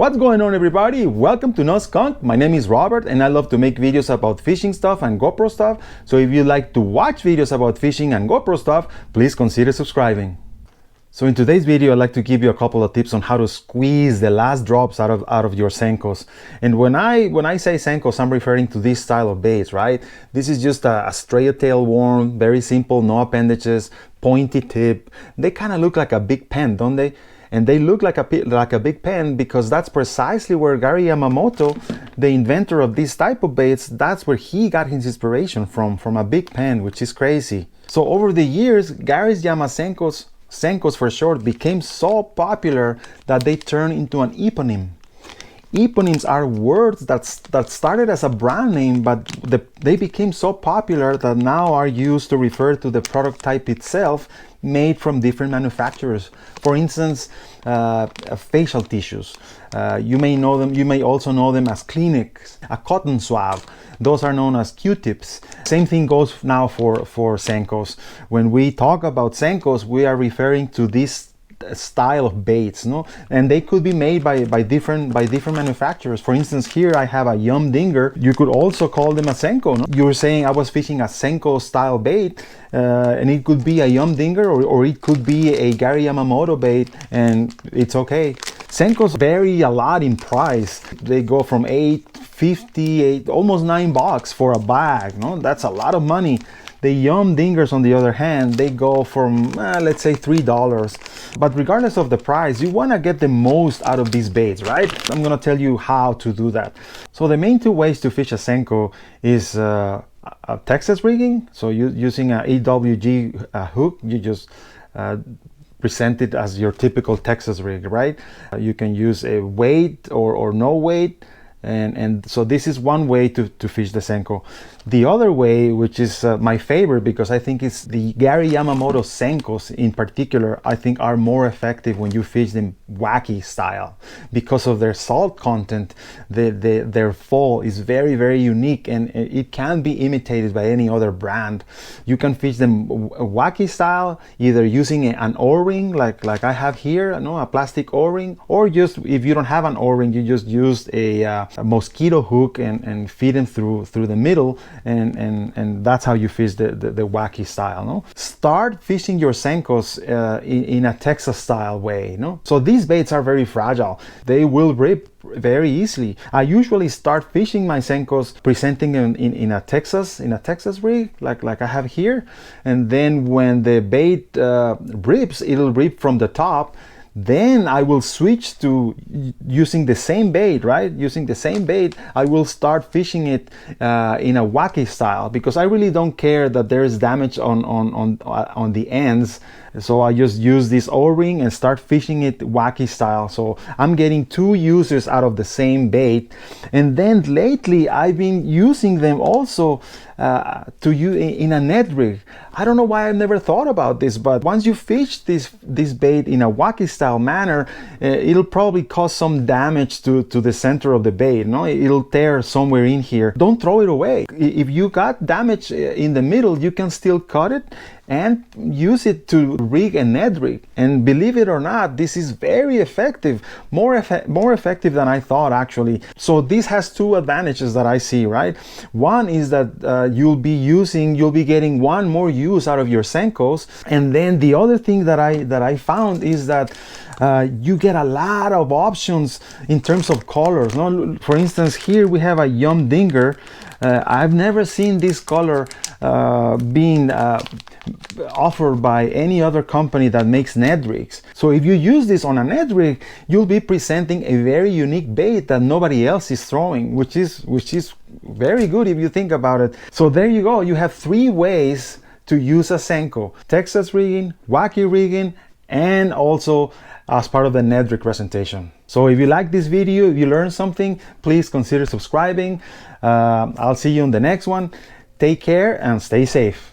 What's going on, everybody? Welcome to No Skunk. My name is Robert and I love to make videos about fishing stuff and GoPro stuff. So if you like to watch videos about fishing and GoPro stuff, please consider subscribing. So in today's video, I'd like to give you a couple of tips on how to squeeze the last drops out of your Senkos. And when I say Senkos, I'm referring to this style of baits, right? This is just a straight tail worm, very simple, no appendages, pointy tip. They kind of look like a big pen, don't they? And they look like a big pen because that's precisely where Gary Yamamoto, the inventor of this type of baits, that's where he got his inspiration from a big pen, which is crazy. So over the years, Gary's Senkos for short, became so popular that they turned into an eponym. Eponyms are words that started as a brand name, but they became so popular that now are used to refer to the product type itself, made from different manufacturers. For instance, facial tissues. You may know them. You may also know them as Kleenex, a cotton swab. Those are known as Q-tips. Same thing goes now for Senkos. When we talk about Senkos, we are referring to this style of baits, no? And they could be made by different manufacturers. For instance, here I have a Yum Dinger. You could also call them a Senko, no? You were saying I was fishing a Senko style bait, and it could be a Yum Dinger or it could be a Gary Yamamoto bait, and it's okay. Senkos vary a lot in price. They go from $8.50, almost $9 for a bag, no? That's a lot of money. The Yum Dingers, on the other hand, they go from, let's say, $3. But regardless of the price, you want to get the most out of these baits, right? I'm going to tell you how to do that. So the main two ways to fish a Senko is a Texas rigging. So using an EWG hook, you just present it as your typical Texas rig, right? You can use a weight or no weight. And so this is one way to fish the Senko. The other way, which is my favorite because I think it's the Gary Yamamoto Senkos in particular, I think are more effective when you fish them wacky style because of their salt content. Their fall is very, very unique and it can be imitated by any other brand. You can fish them wacky style, either using an O-ring like I have here, a plastic O-ring, or just if you don't have an O-ring, you just use a mosquito hook and feed them through the middle, and that's how you fish the wacky style, no? Start fishing your Senkos in a Texas style way, no? So these baits are very fragile. They will rip very easily. I usually start fishing my Senkos presenting them in a Texas rig like I have here, and then when the bait rips, it'll rip from the top. Then I will switch to using the same bait, right? Using the same bait, I will start fishing it in a wacky style because I really don't care that there is damage on the ends. So I just use this O-ring and start fishing it wacky style. So I'm getting two uses out of the same bait. And then lately I've been using them also to use in a net rig. I don't know why I've never thought about this, but once you fish this bait in a wacky style manner, it'll probably cause some damage to the center of the bait. No, it'll tear somewhere in here. Don't throw it away. If you got damage in the middle, you can still cut it and use it to rig a net rig. And believe it or not, this is very effective, more effective than I thought, actually. So this has two advantages that I see, right? One is that you'll be getting one more use out of your Senkos, and then the other thing that I found is that you get a lot of options in terms of colors. No? For instance, here we have a Yum Dinger. I've never seen this color being offered by any other company that makes net rigs. So if you use this on a net rig, you'll be presenting a very unique bait that nobody else is throwing, which is very good if you think about it. So there you go. You have three ways to use a Senko: Texas rigging, wacky rigging, and also as part of the net rig presentation. So if you like this video, if you learned something, please consider subscribing. I'll see you on the next one. Take care and stay safe.